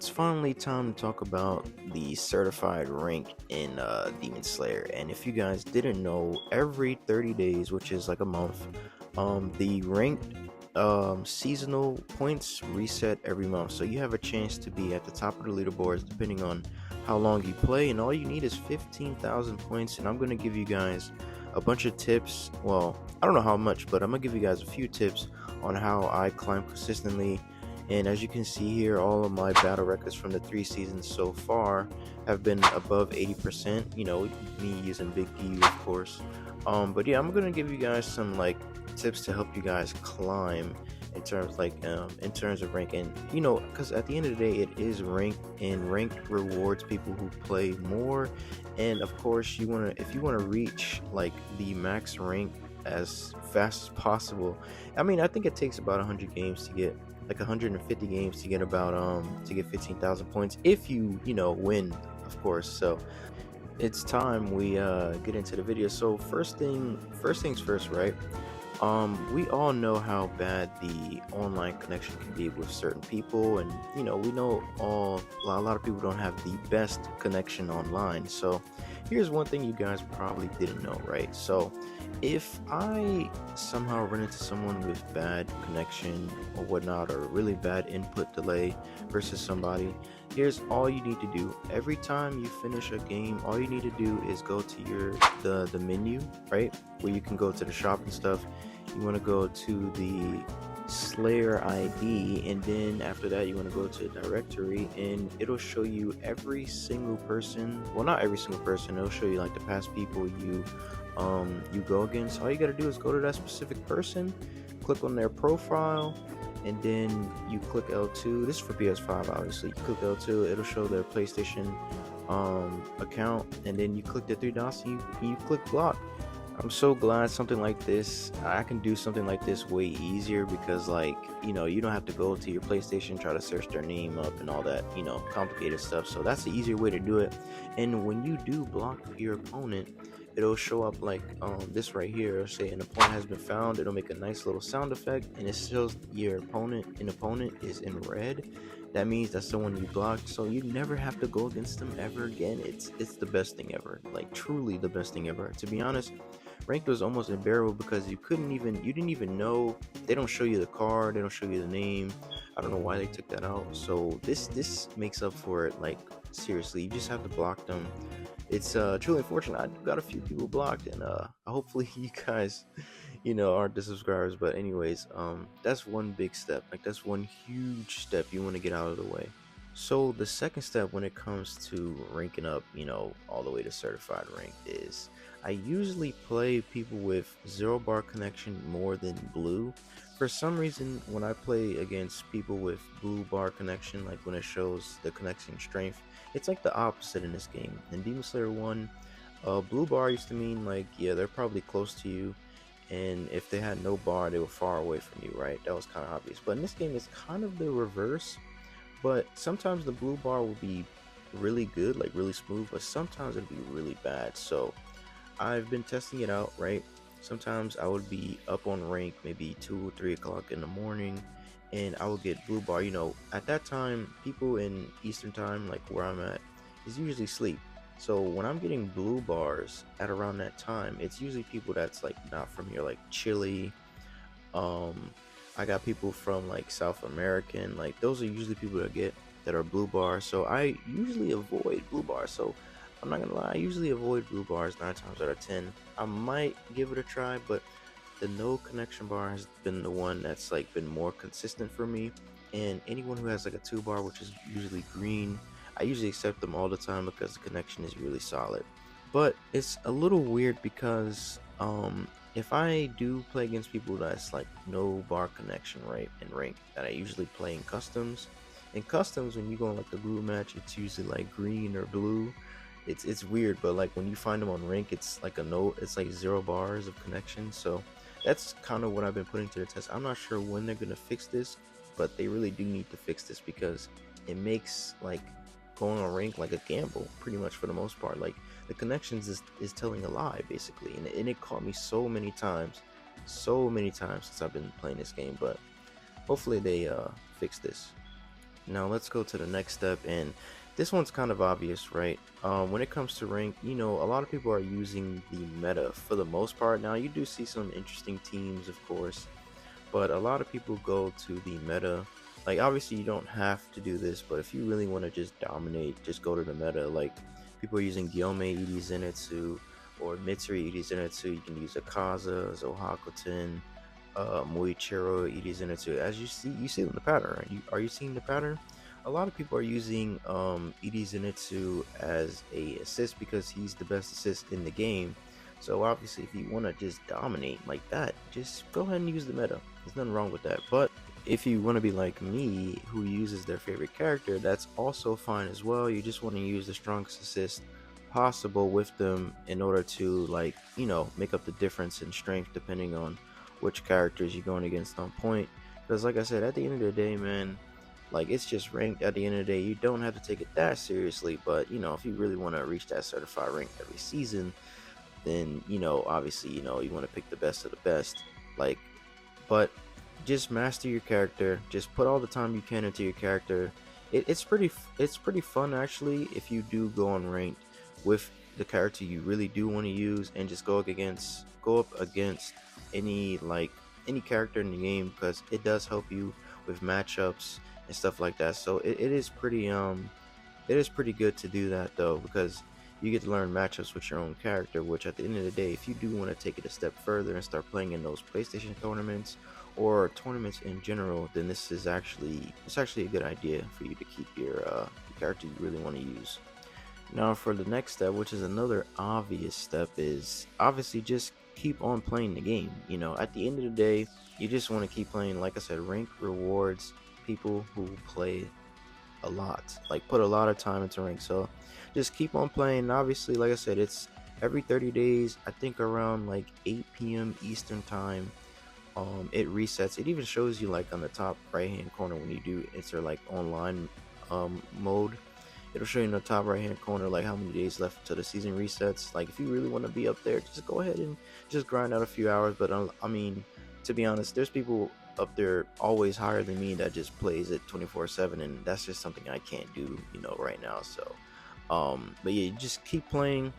it's finally time to talk about the certified rank in Demon Slayer. And if you guys didn't know, every 30 days, which is like a month, the ranked seasonal points reset every month. So you have a chance to be at the top of the leaderboards depending on how long you play. And all you need is 15,000 points. And I'm going to give you guys a bunch of tips. Well, I don't know how much, but I'm going to give you guys a few tips on how I climb consistently. And as you can see here, all of my battle records from the 3 seasons so far have been above 80%. You know, me using Big D, of course. But yeah, I'm gonna give you guys some like tips to help you guys climb in terms of rank. And you know, because at the end of the day, it is ranked, and ranked rewards people who play more. And of course, if you wanna reach like the max rank as fast as possible. I mean, I think it takes about 100 games to get, like 150 games to get about to get 15,000 points if you know win, of course. So it's time we get into the video. So first things first, right? We all know how bad the online connection can be with certain people, and you know, we know a lot of people don't have the best connection online. So here's one thing you guys probably didn't know, right? So if I somehow run into someone with bad connection or whatnot, or really bad input delay versus somebody, here's all you need to do. Every time you finish a game, all you need to do is go to the menu, right, where you can go to the shop and stuff. You want to go to the Slayer ID, and then after that you want to go to directory, and it'll show you every single person. Well, not every single person, it'll show you like the past people you go against. All you got to do is go to that specific person, click on their profile, and then you click L2. This is for PS5, obviously. You click L2, it'll show their PlayStation account, and then you click the three dots and you click block. I'm so glad I can do something like this way easier, because like, you know, you don't have to go to your PlayStation, try to search their name up and all that, you know, complicated stuff. So that's the easier way to do it. And when you do block your opponent, it'll show up like this right here. It'll say an opponent has been found. It'll make a nice little sound effect, and it shows your opponent is in red. That means that's someone you blocked, so you never have to go against them ever again. It's the best thing ever, like truly the best thing ever. To be honest, ranked was almost unbearable because you didn't even know. They don't show you the card, they don't show you the name. I don't know why they took that out. So this makes up for it. Like seriously, you just have to block them. It's truly unfortunate. I got a few people blocked, and hopefully you guys, you know, aren't the subscribers. But anyways, that's one big step. Like that's one huge step you want to get out of the way. So the second step when it comes to ranking up, you know, all the way to certified rank, is I usually play people with 0 bar connection more than blue. For some reason, when I play against people with blue bar connection, like when it shows the connection strength, it's like the opposite in this game. In Demon Slayer 1, blue bar used to mean like, yeah, they're probably close to you, and if they had no bar, they were far away from you, right? That was kind of obvious. But in this game, it's kind of the reverse. But sometimes the blue bar will be really good, like really smooth, but sometimes it'll be really bad. So I've been testing it out, right? Sometimes I would be up on rank maybe 2 or 3 o'clock in the morning, and I would get blue bar. You know, at that time, people in Eastern time, like where I'm at, is usually sleep. So when I'm getting blue bars at around that time, it's usually people that's like not from here, like Chile. I got people from like South American, like those are usually people that are blue bars. So I usually avoid blue bars. So I'm not gonna lie, I usually avoid blue bars 9 times out of 10. I might give it a try, but the no connection bar has been the one that's like been more consistent for me. And anyone who has like a 2 bar, which is usually green, I usually accept them all the time because the connection is really solid. But it's a little weird because if I do play against people that's like no bar connection, right, in rank, that I usually play in customs. In customs, when you go on like the blue match, it's usually like green or blue. It's weird, but like when you find them on rank, it's like it's like 0 bars of connection. So that's kind of what I've been putting to the test. I'm not sure when they're gonna fix this, but they really do need to fix this, because it makes like going on rank like a gamble, pretty much, for the most part. Like the connections is telling a lie basically, and it caught me so many times since I've been playing this game. But hopefully they fix this. Now let's go to the next step, and this one's kind of obvious, right? When it comes to rank, a lot of people are using the meta for the most part. Now you do see some interesting teams, of course, but a lot of people go to the meta. Like, obviously you don't have to do this, but if you really want to just dominate, just go to the meta. Like, people are using Gyome Ed Zenitsu or Mitsuri Ed Zenitsu. You can use Akaza, Zohakoten, Moichiro Ed Zenitsu. As you see in the pattern, right? Are you seeing the pattern? A lot of people are using Ed Zenitsu as a assist because he's the best assist in the game. So obviously, if you want to just dominate like that, just go ahead and use the meta. There's nothing wrong with that. But if you want to be like me, who uses their favorite character, that's also fine as well. You just want to use the strongest assist possible with them in order to, like, make up the difference in strength depending on which characters you're going against on point. Because like I said, at the end of the day, man, like, it's just ranked. At the end of the day, you don't have to take it that seriously. But if you really want to reach that certified rank every season, then obviously you want to pick the best of the best. Like, but just master your character. Just put all the time you can into your character. It's pretty fun, actually, if you do go on ranked with the character you really do want to use, and just go up against any character in the game, because it does help you with matchups and stuff like that. So it is pretty good to do that, though, because you get to learn matchups with your own character, which at the end of the day, if you do want to take it a step further and start playing in those PlayStation tournaments or tournaments in general, then it's actually a good idea for you to keep your character you really want to use. Now for the next step, which is another obvious step, is obviously just keep on playing the game. At the end of the day, you just want to keep playing. Like I said, rank rewards people who play a lot, like put a lot of time into rank. So just keep on playing. Obviously, like I said, it's every 30 days, I think around like 8 p.m. Eastern time. It resets. It even shows you, like, on the top right hand corner when you do enter like online mode. It'll show you in the top right hand corner like how many days left till the season resets. Like, if you really want to be up there, just go ahead and just grind out a few hours. But I mean, to be honest, there's people up there always higher than me that just plays it 24/7, and that's just something I can't do right now. So but yeah, just keep playing.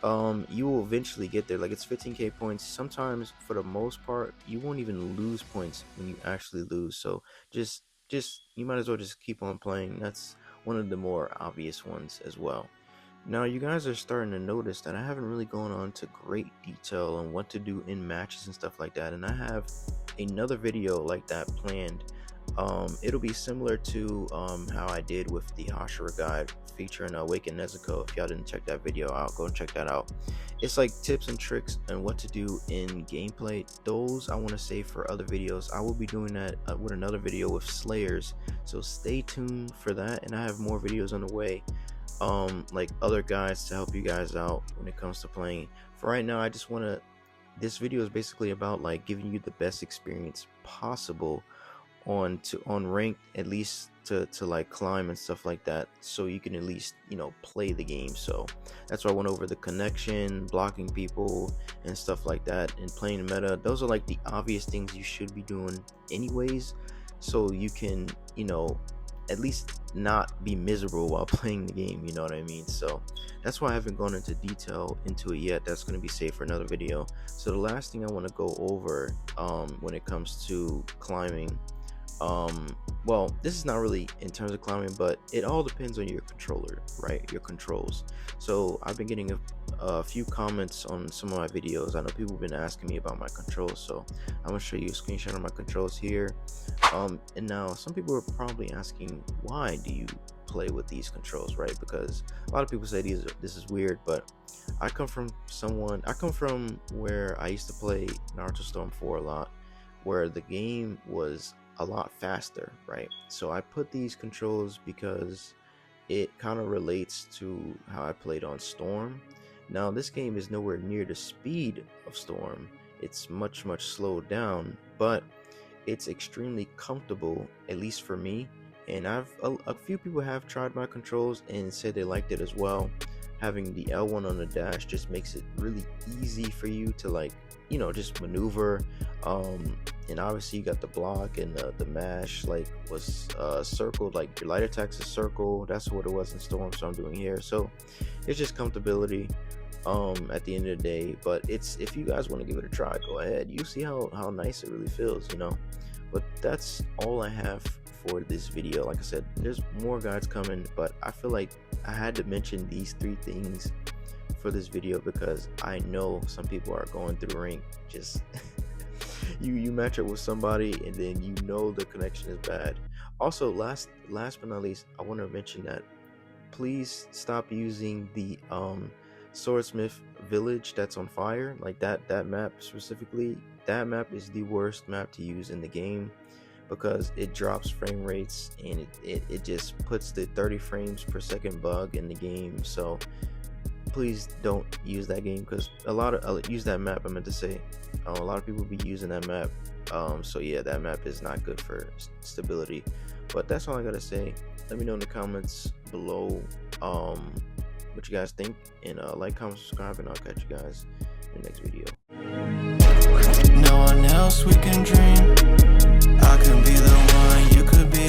You will eventually get there. Like, it's 15k points. Sometimes, for the most part, you won't even lose points when you actually lose. So just you might as well just keep on playing. That's one of the more obvious ones as well. Now, you guys are starting to notice that I haven't really gone on to great detail on what to do in matches and stuff like that, and I have another video like that planned. It'll be similar to how I did with the Hashira guide featuring Awaken Nezuko. If y'all didn't check that video out, go and check that out. It's like tips and tricks and what to do in gameplay. Those I want to save for other videos. I will be doing that with another video with Slayers, so stay tuned for that. And I have more videos on the way, like other guides to help you guys out when it comes to playing. For right now, I just want to, this video is basically about like giving you the best experience possible on ranked, at least to like climb and stuff like that, so you can at least play the game. So that's why I went over the connection, blocking people and stuff like that, and playing the meta. Those are like the obvious things you should be doing anyways, so you can at least not be miserable while playing the game, you know what I mean? So that's why I haven't gone into detail into it yet. That's going to be saved for another video. So the last thing I want to go over when it comes to climbing, well, this is not really in terms of climbing, but it all depends on your controller, right? Your controls. So I've been getting a few comments on some of my videos. I know people have been asking me about my controls, so I'm gonna show you a screenshot of my controls here. And now some people are probably asking, why do you play with these controls, right? Because a lot of people say this is weird, but I come from where I used to play Naruto Storm 4 a lot, where the game was a lot faster, right? So I put these controls because it kind of relates to how I played on Storm. Now, this game is nowhere near the speed of Storm. It's much slowed down, but it's extremely comfortable, at least for me. And a few people have tried my controls and said they liked it as well. Having the L1 on the dash just makes it really easy for you to, like, just maneuver. and obviously you got the block and the mash like was circled, like your light attacks is circle. That's what it was in Storm, so I'm doing here. So it's just comfortability at the end of the day. But it's, if you guys want to give it a try, go ahead. You see how nice it really feels, you know. But that's all I have for this video. Like I said, there's more guides coming, but I feel like I had to mention these 3 things for this video because I know some people are going through rank just you match up with somebody and then you know the connection is bad. Also, last but not least, I want to mention that please stop using the Swordsmith village that's on fire, like that map specifically. That map is the worst map to use in the game because it drops frame rates and it just puts the 30 frames per second bug in the game. So please don't use that game, because a lot of use that map, I meant to say. A lot of people be using that map, so yeah, that map is not good for stability. But that's all I gotta say. Let me know in the comments below what you guys think, and like, comment, subscribe, and I'll catch you guys in the next video. No one else we can dream. I can be the one, you could be